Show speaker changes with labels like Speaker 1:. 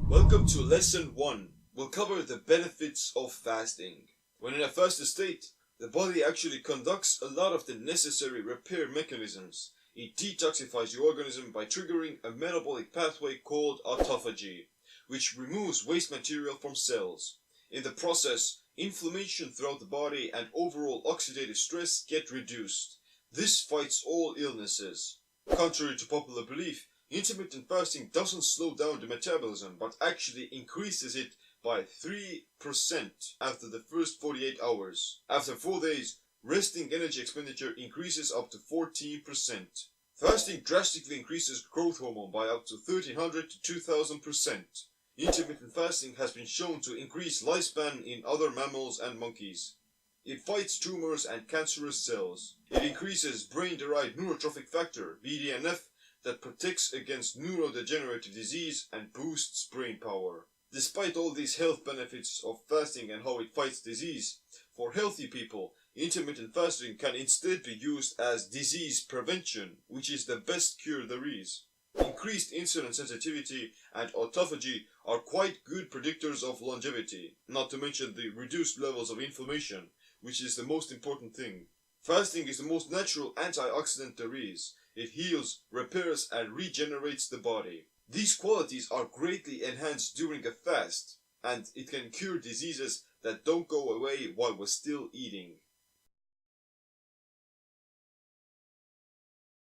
Speaker 1: Welcome to Lesson 1. We'll cover the benefits of fasting. When in a fasted state, the body actually conducts a lot of the necessary repair mechanisms. It detoxifies the organism by triggering a metabolic pathway called autophagy, which removes waste material from cells. In the process, inflammation throughout the body and overall oxidative stress get reduced. This fights all illnesses. Contrary to popular belief, intermittent fasting doesn't slow down the metabolism, but actually increases it by 3% after the first 48 hours. After 4 days, resting energy expenditure increases up to 14%. Fasting drastically increases growth hormone by up to 1300 to 2000%. Intermittent fasting has been shown to increase lifespan in other mammals and monkeys. It fights tumors and cancerous cells. It increases brain-derived neurotrophic factor, BDNF, that protects against neurodegenerative disease and boosts brain power. Despite all these health benefits of fasting and how it fights disease, for healthy people, intermittent fasting can instead be used as disease prevention, which is the best cure there is. Increased insulin sensitivity and autophagy are quite good predictors of longevity, not to mention the reduced levels of inflammation, which is the most important thing. Fasting is the most natural antioxidant there is. It heals, repairs, and regenerates the body. These qualities are greatly enhanced during a fast, and it can cure diseases that don't go away while we're still eating.